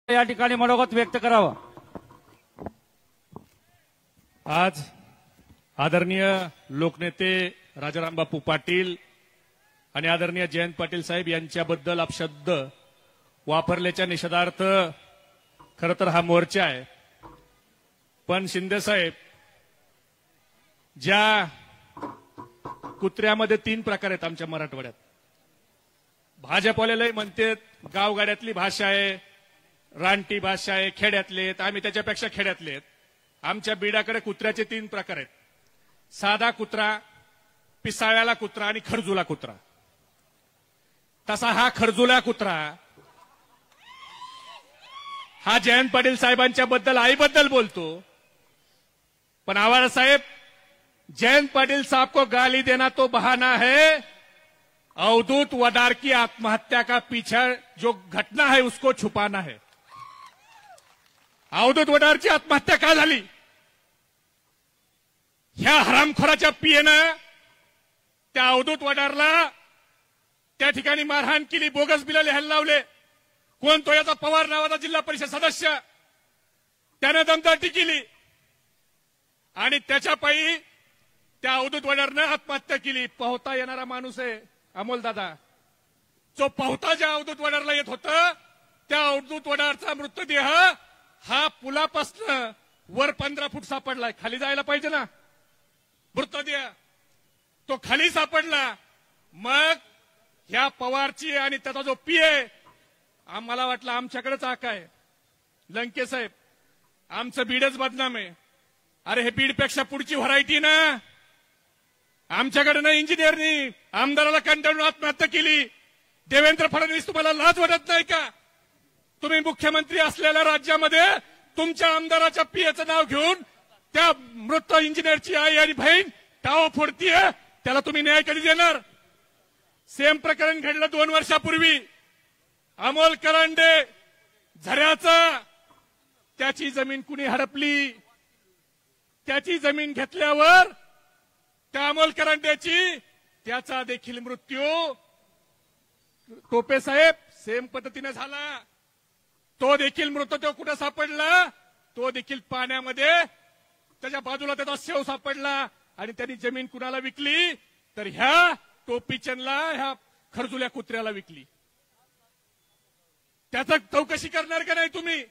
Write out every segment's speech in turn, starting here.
या ठिकाणी मनोगत व्यक्त करावं। आज आदरणीय लोकनेते राजाराम बापू पाटील आणि आदरणीय जयंत पाटील साहेब यांच्याबद्दल अपशब्द वापरल्याच्या निषेधार्थ खरं तर हा मोर्चा आहे। पण शिंदे साहेब, ज्या कुत्र्यामध्ये 3 प्रकार आहेत आमच्या मराठवाड्यात, भाजपवाले म्हणते गावगाड्यातली भाषा आहे, रानटी भाषा आहे, खेड्यातले आहेत, आम्ही त्याच्यापेक्षा खेड्यातले आहेत। आमच्या बीडाकडे कुत्र्याचे 3 प्रकार आहेत, साधा कुत्रा, पिसाळ्याला कुत्रा आणि खरजुला कुत्रा। तसा हा खरजुला कुत्रा हा जयंत पाटील साहेबांच्या बद्दल आईबद्दल बोलतो। पण आवाज साहेब, जयंत पाटिल साहब को गाली देना तो बहाना है, अवधूत वडार की आत्महत्या का पीछे जो घटना है उसको छुपाना है। अवधूत वडारची आत्महत्या का झाली? ह्या हरामखोराच्या पीएनं त्या अवधूत वडारला त्या ठिकाणी मारहाण केली, बोगस बिलं लिहायला लावले। कोण तो? याचा पवार नावाचा जिल्हा परिषद सदस्य, त्याने दमदाटी केली आणि त्याच्या पायी त्या अवधूत वडारनं आत्महत्या केली। पोहता येणारा माणूस आहे अमोल दादा, जो पोहता ज्या अवधूत वडारला येत होतं त्या अवधूत वडारचा मृतदेह हा पुलापासून वर 15 फूट सापडलाय। खाली जायला पाहिजे ना मृतदेह, तो खाली सापडला। मग ह्या पवारची आणि त्याचा जो पीए, आम्हाला वाटलं आमच्याकडेच आका आहे। लंके साहेब, आमचं बीडच बदनाम आहे। अरे हे बीडपेक्षा पुढची व्हरायटी ना, आमच्याकडे ना इंजिनियरनी आमदाराला कंटाळून आत्महत्या केली। देवेंद्र फडणवीस, तुम्हाला लाज वाटत नाही का? तुम्ही मुख्यमंत्री असलेल्या राज्यामध्ये तुमच्या आमदाराच्या पीएचं नाव घेऊन त्या मृत इंजिनियरची आई आणि बहीण टाव फोडतीये, त्याला तुम्ही न्याय कधी देणार? सेम प्रकरण घडलं 2 वर्षापूर्वी, अमोल करांडे झऱ्याचा, त्याची जमीन कुणी हडपली, त्याची जमीन घेतल्यावर त्या अमोल करांडेची त्याचा देखील मृत्यू टोपे साहेब सेम पद्धतीने झाला। तो देखील मृतदेह कुठे सापडला? तो देखील पाण्यामध्ये, त्याच्या बाजूला त्याचा शेव सापडला आणि त्यांनी जमीन कुणाला विकली? तर ह्या टोपीचंदला, ह्या खरजुल्या कुत्र्याला विकली। त्याचा चौकशी करणार का नाही तुम्ही?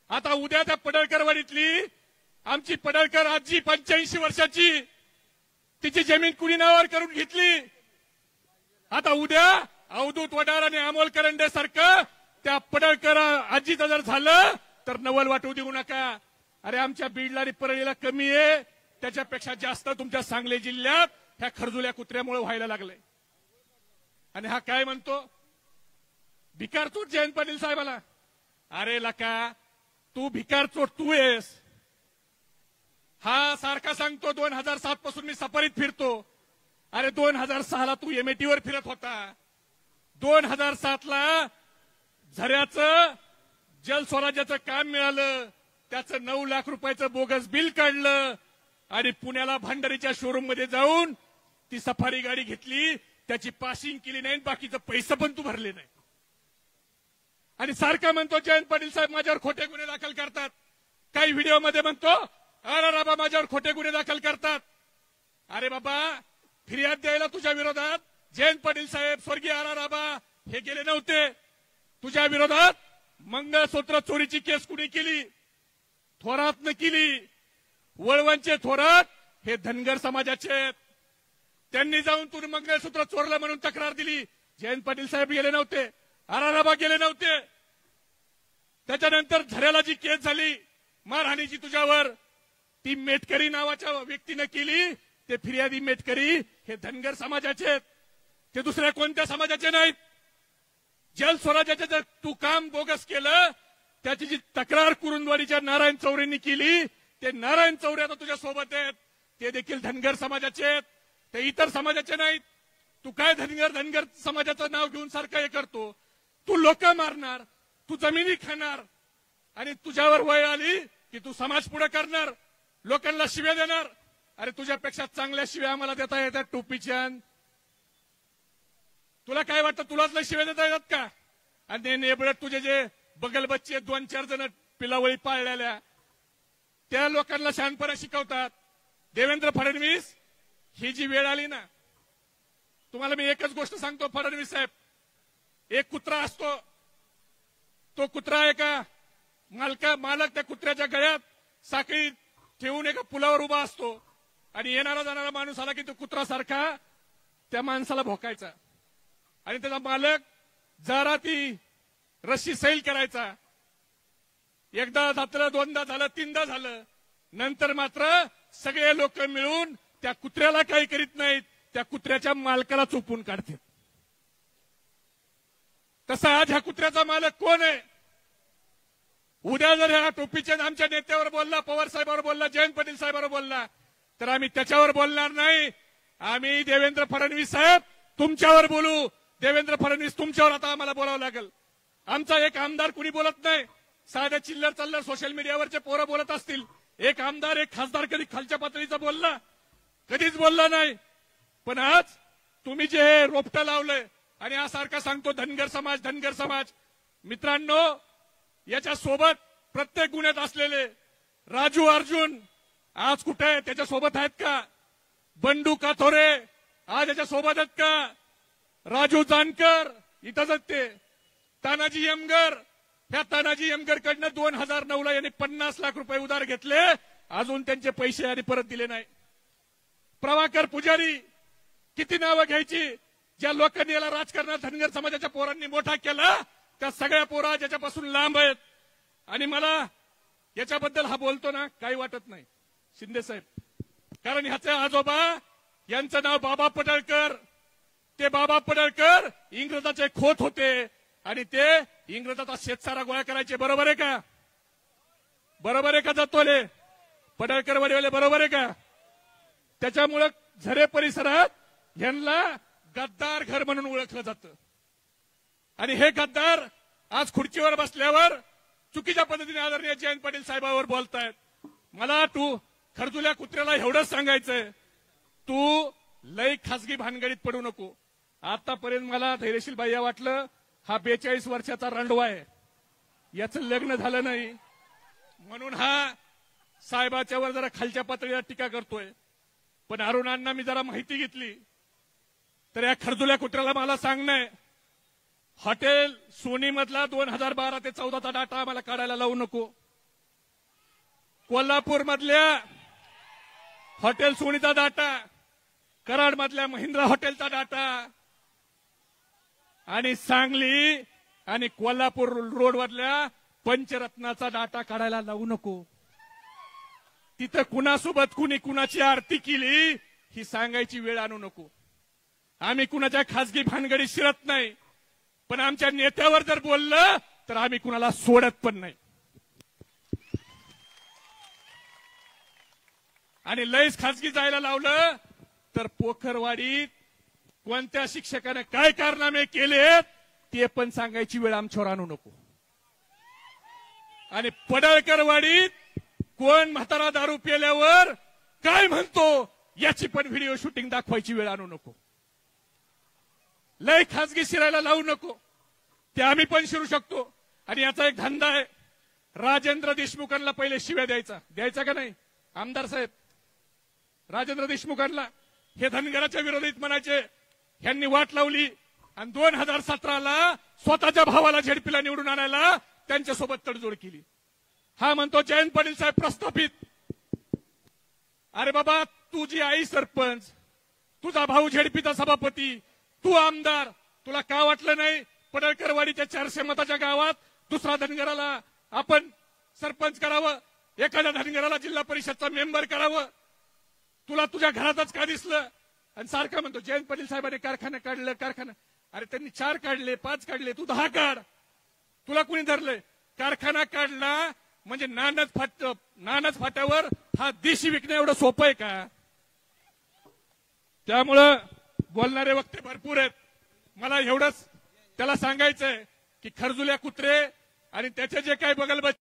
आता उद्या त्या पडळकरवाडीतली आमची पडळकर आजी 85 वर्षाची, तिची जमीन कुणी नावावर करून घेतली। आता उद्या अवधूत वडार आणि अमोल करंडे सारखं त्या पडळकर आजीचं जर झालं तर नवल वाटू देऊ नका। अरे आमच्या बीडला आणि परळीला कमी आहे, त्याच्यापेक्षा जास्त तुमच्या सांगली जिल्ह्यात ह्या खरजुल्या कुत्र्यामुळे व्हायला लागलंय। आणि हा काय म्हणतो? भिकारचोट जयंत पाटील साहेबाला। अरे लका, तू भिकारचोट तू आहेस। हा सारखा सांगतो 2007 पासून मी सफारीत फिरतो। अरे 2006 ला तू एमएटी वर फिरत होता। 2007 ला झऱ्याचं जल स्वराज्याचं काम मिळालं, त्याचं 9 लाख रुपयाचं बोगस बिल काढलं आणि पुण्याला भांडारीच्या शोरूम मध्ये जाऊन ती सफारी गाडी घेतली, त्याची पासिंग केली नाही, बाकीचं पैसे पण तू भरले नाही। आणि सारखा म्हणतो जयंत पाटील साहेब माझ्यावर खोटे गुन्हे दाखल करतात। काही व्हिडिओमध्ये म्हणतो आराराबा माझ्यावर खोटे गुन्हे दाखल करतात। अरे बाबा, फिर्याद द्यायला तुझ्या विरोधात जयंत पाटील साहेब, स्वर्गीय आराराबा हे गेले नव्हते। तुझ्या विरोधात मंगळसूत्र चोरीची केस कुणी केली? थोरातनं केली। वळवणचे थोरात हे धनगर समाजाचे आहेत, त्यांनी जाऊन तू मंगळसूत्र चोरलं म्हणून तक्रार दिली। जयंत पाटील साहेब गेले नव्हते, आराराबा गेले नव्हते। त्याच्यानंतर झऱ्याला जी केस झाली मारहाणीची तुझ्यावर, ती मेटकरी नावाच्या व्यक्तीने केली। ते फिर्यादी मेटकरी हे धनगर समाजाचे आहेत, ते दुसऱ्या कोणत्या समाजाचे नाहीत। जल स्वराज्याचं जर तू काम बोगस केलं, त्याची जी तक्रार कुरुंदवाडीच्या नारायण चौरेंनी केली, ते नारायण चौरे आता तुझ्या सोबत आहेत, ते देखील धनगर समाजाचे आहेत, ते इतर समाजाचे नाहीत। तू काय धनगर समाजाचं नाव घेऊन सारखं हे करतो? तू लोक मारणार, तू जमिनी खाणार आणि तुझ्यावर वय आली की तू समाज पुढे करणार, लोकांना शिव्या देणार। अरे तुझ्यापेक्षा चांगल्या शिव्या आम्हाला देता येतात टोपीचंद। तुला काय वाटतं, तुलाच लय शिव्या देता येतात का? आणि नेबळत तुझे जे बगलबच्चे 2-4 जण पिलावळी पाळलेल्या त्या लोकांना शहाणपणा शिकवतात. देवेंद्र फडणवीस, ही जी वेळ आली ना, तुम्हाला मी एकच गोष्ट सांगतो फडणवीस साहेब, एक कुत्रा असतो, तो कुत्रा आहे का मालक त्या कुत्र्याच्या गळ्यात साखळी ठेवून एका पुलावर उभा असतो आणि येणारा जाणारा माणूस आला की तो कुत्रा सारखा त्या माणसाला भोकायचा आणि त्याचा मालक जरा ती रस्सी सैल करायचा. एकदा झालं, दोनदा झालं, तीनदा झालं, नंतर मात्र सगळे लोक मिळून त्या कुत्र्याला काही करीत नाहीत, त्या कुत्र्याच्या मालकाला चोपून काढतात. तसा आज ह्या कुत्र्याचा मालक कोण आहे? उद्या जर ह्या टोपीच्या आमच्या नेत्यावर बोलला, पवार साहेबांवर बोलला, जयंत पाटील साहेबांवर बोलला, तर आम्ही त्याच्यावर बोलणार नाही. आम्ही देवेंद्र फडणवीस साहेब तुमच्यावर बोलू. देवेंद्र फडणवीस तुमच्यावर आता आम्हाला बोलावं लागेल. आमचा एक आमदार कुणी बोलत नाही, साध्या चिल्लर चाललर सोशल मीडियावरचे पोरं बोलत असतील. एक आमदार, एक खासदार कधी खालच्या पातळीचा बोलला? कधीच बोलला नाही. पण आज तुम्ही जे हे रोपटं लावलंय आणि हा सारखा सांगतो धनगर समाज, धनगर समाज. मित्रांनो, याच्या सोबत प्रत्येक गुन्ह्यात असलेले राजू अर्जुन आज कुठे आहे? त्याच्या सोबत आहेत का? बंडू काथोरे आज याच्या सोबत आहेत का? राजू जानकर इथंच आहेत ते. तानाजी यमगर, ह्या तानाजी यमगर कडनं 2009 ला यांनी 50 लाख रुपये उधार घेतले, अजून त्यांचे पैसे आणि परत दिले नाही. प्रभाकर पुजारी, किती नावं घ्यायची? ज्या लोकांनी याला राजकारणात धनगर समाजाच्या पोरांनी मोठा केला, त्या सगळ्या पोरा ज्याच्यापासून लांब आहेत. आणि मला याच्याबद्दल हा बोलतो ना, काही वाटत नाही शिंदे साहेब, कारण ह्याचे आजोबा यांचं नाव बाबा पडळकर. ते बाबा पडळकर इंग्रजाचे खोत होते आणि ते इंग्रजाचा शेतसारा गोळा करायचे. बरोबर आहे का? बरोबर आहे का जातोले पडळकर वडील? बरोबर आहे का? त्याच्यामुळे झरे परिसरात यांना गद्दार घर म्हणून ओळखलं जातं. आणि हे गद्दार आज खुर्चीवर बसल्यावर चुकीच्या पद्धतीने आदरणीय जयंत पाटील साहेबांवर बोलतायत. मला तू खरजुल्या कुत्र्याला एवढंच सांगायचंय, तू लय खासगी भानगडीत पडू नको. आतापर्यंत मला धैर्यशील बाह्य वाटलं, हा 42 वर्षाचा रणडवा आहे, याचं लग्न झालं नाही म्हणून हा साहेबाच्यावर जरा खालच्या पातळीला टीका करतोय. पण अरुणांना मी जरा माहिती घेतली तर या खरजुल्या कुत्र्याला मला सांगणं, हॉटेल सोनी मधला 2012 ते 14चा डाटा आम्हाला काढायला लावू नको. कोल्हापूर मधल्या हॉटेल सोनीचा डाटा, कराड मधल्या महिंद्रा हॉटेलचा डाटा आणि सांगली आणि कोल्हापूर रोड वरल्या पंचरत्नाचा डाटा काढायला लावू नको. तिथं कुणासोबत कुणी कुणाची आरती केली ही सांगायची वेळ आणू नको. आम्ही कुणाच्या खासगी भानगडीत शिरत नाही, पण आमच्या नेत्यावर जर बोललं तर आम्ही कुणाला सोडत पण नाही. आणि लयच खासगी जायला लावलं तर पोखरवाडीत कोणत्या शिक्षकाने काय कारनामे केलेत ते पण सांगायची वेळ आमच्यावर आणू नको. आणि पडळकरवाडीत कोण म्हातारा दारू पिल्यावर काय म्हणतो याची पण व्हिडिओ शूटिंग दाखवायची वेळ आणू नको. लय खासगी शिरायला लावू नको. ते आम्ही पण शिरू शकतो. आणि याचा एक धंदा आहे, राजेंद्र देशमुखांना पहिले शिव्या द्यायचा का नाही? आमदार साहेब, राजेंद्र देशमुखांना हे धनगराच्या विरोधात म्हणायचे, ह्यांनी वाट लावली आणि 2017ला स्वतःच्या भावाला झेडपीला निवडून आणायला त्यांच्यासोबत तडजोड केली. हा म्हणतो जयंत पाटील साहेब प्रस्थापित. अरे बाबा, तुझी आई सरपंच, तुझा भाऊ झेडपीचा सभापती, तू आमदार, तुला का वाटलं नाही पडळकरवाडीच्या 400 मताच्या गावात दुसरा धनगराला आपण सरपंच करावं, एखाद्या धनगराला जिल्हा परिषदचा मेंबर करावं? तुला तुझ्या घरातच का दिसलं? आणि सारखा म्हणतो जयंत पाटील साहेबांनी कारखाना काढलं, कारखाना. अरे त्यांनी 4 काढले, 5 काढले, तू 10 काढ. तुला कुणी धरलंय? कारखाना काढला म्हणजे नानच फाट्यावर हा देशी विकणं एवढं सोपं आहे का? त्यामुळं बोलणारे वक्ते भरपूर आहेत. मला एवढंच त्याला सांगायचंय की खरजुल्या कुत्रे आणि त्याचे जे काही बगल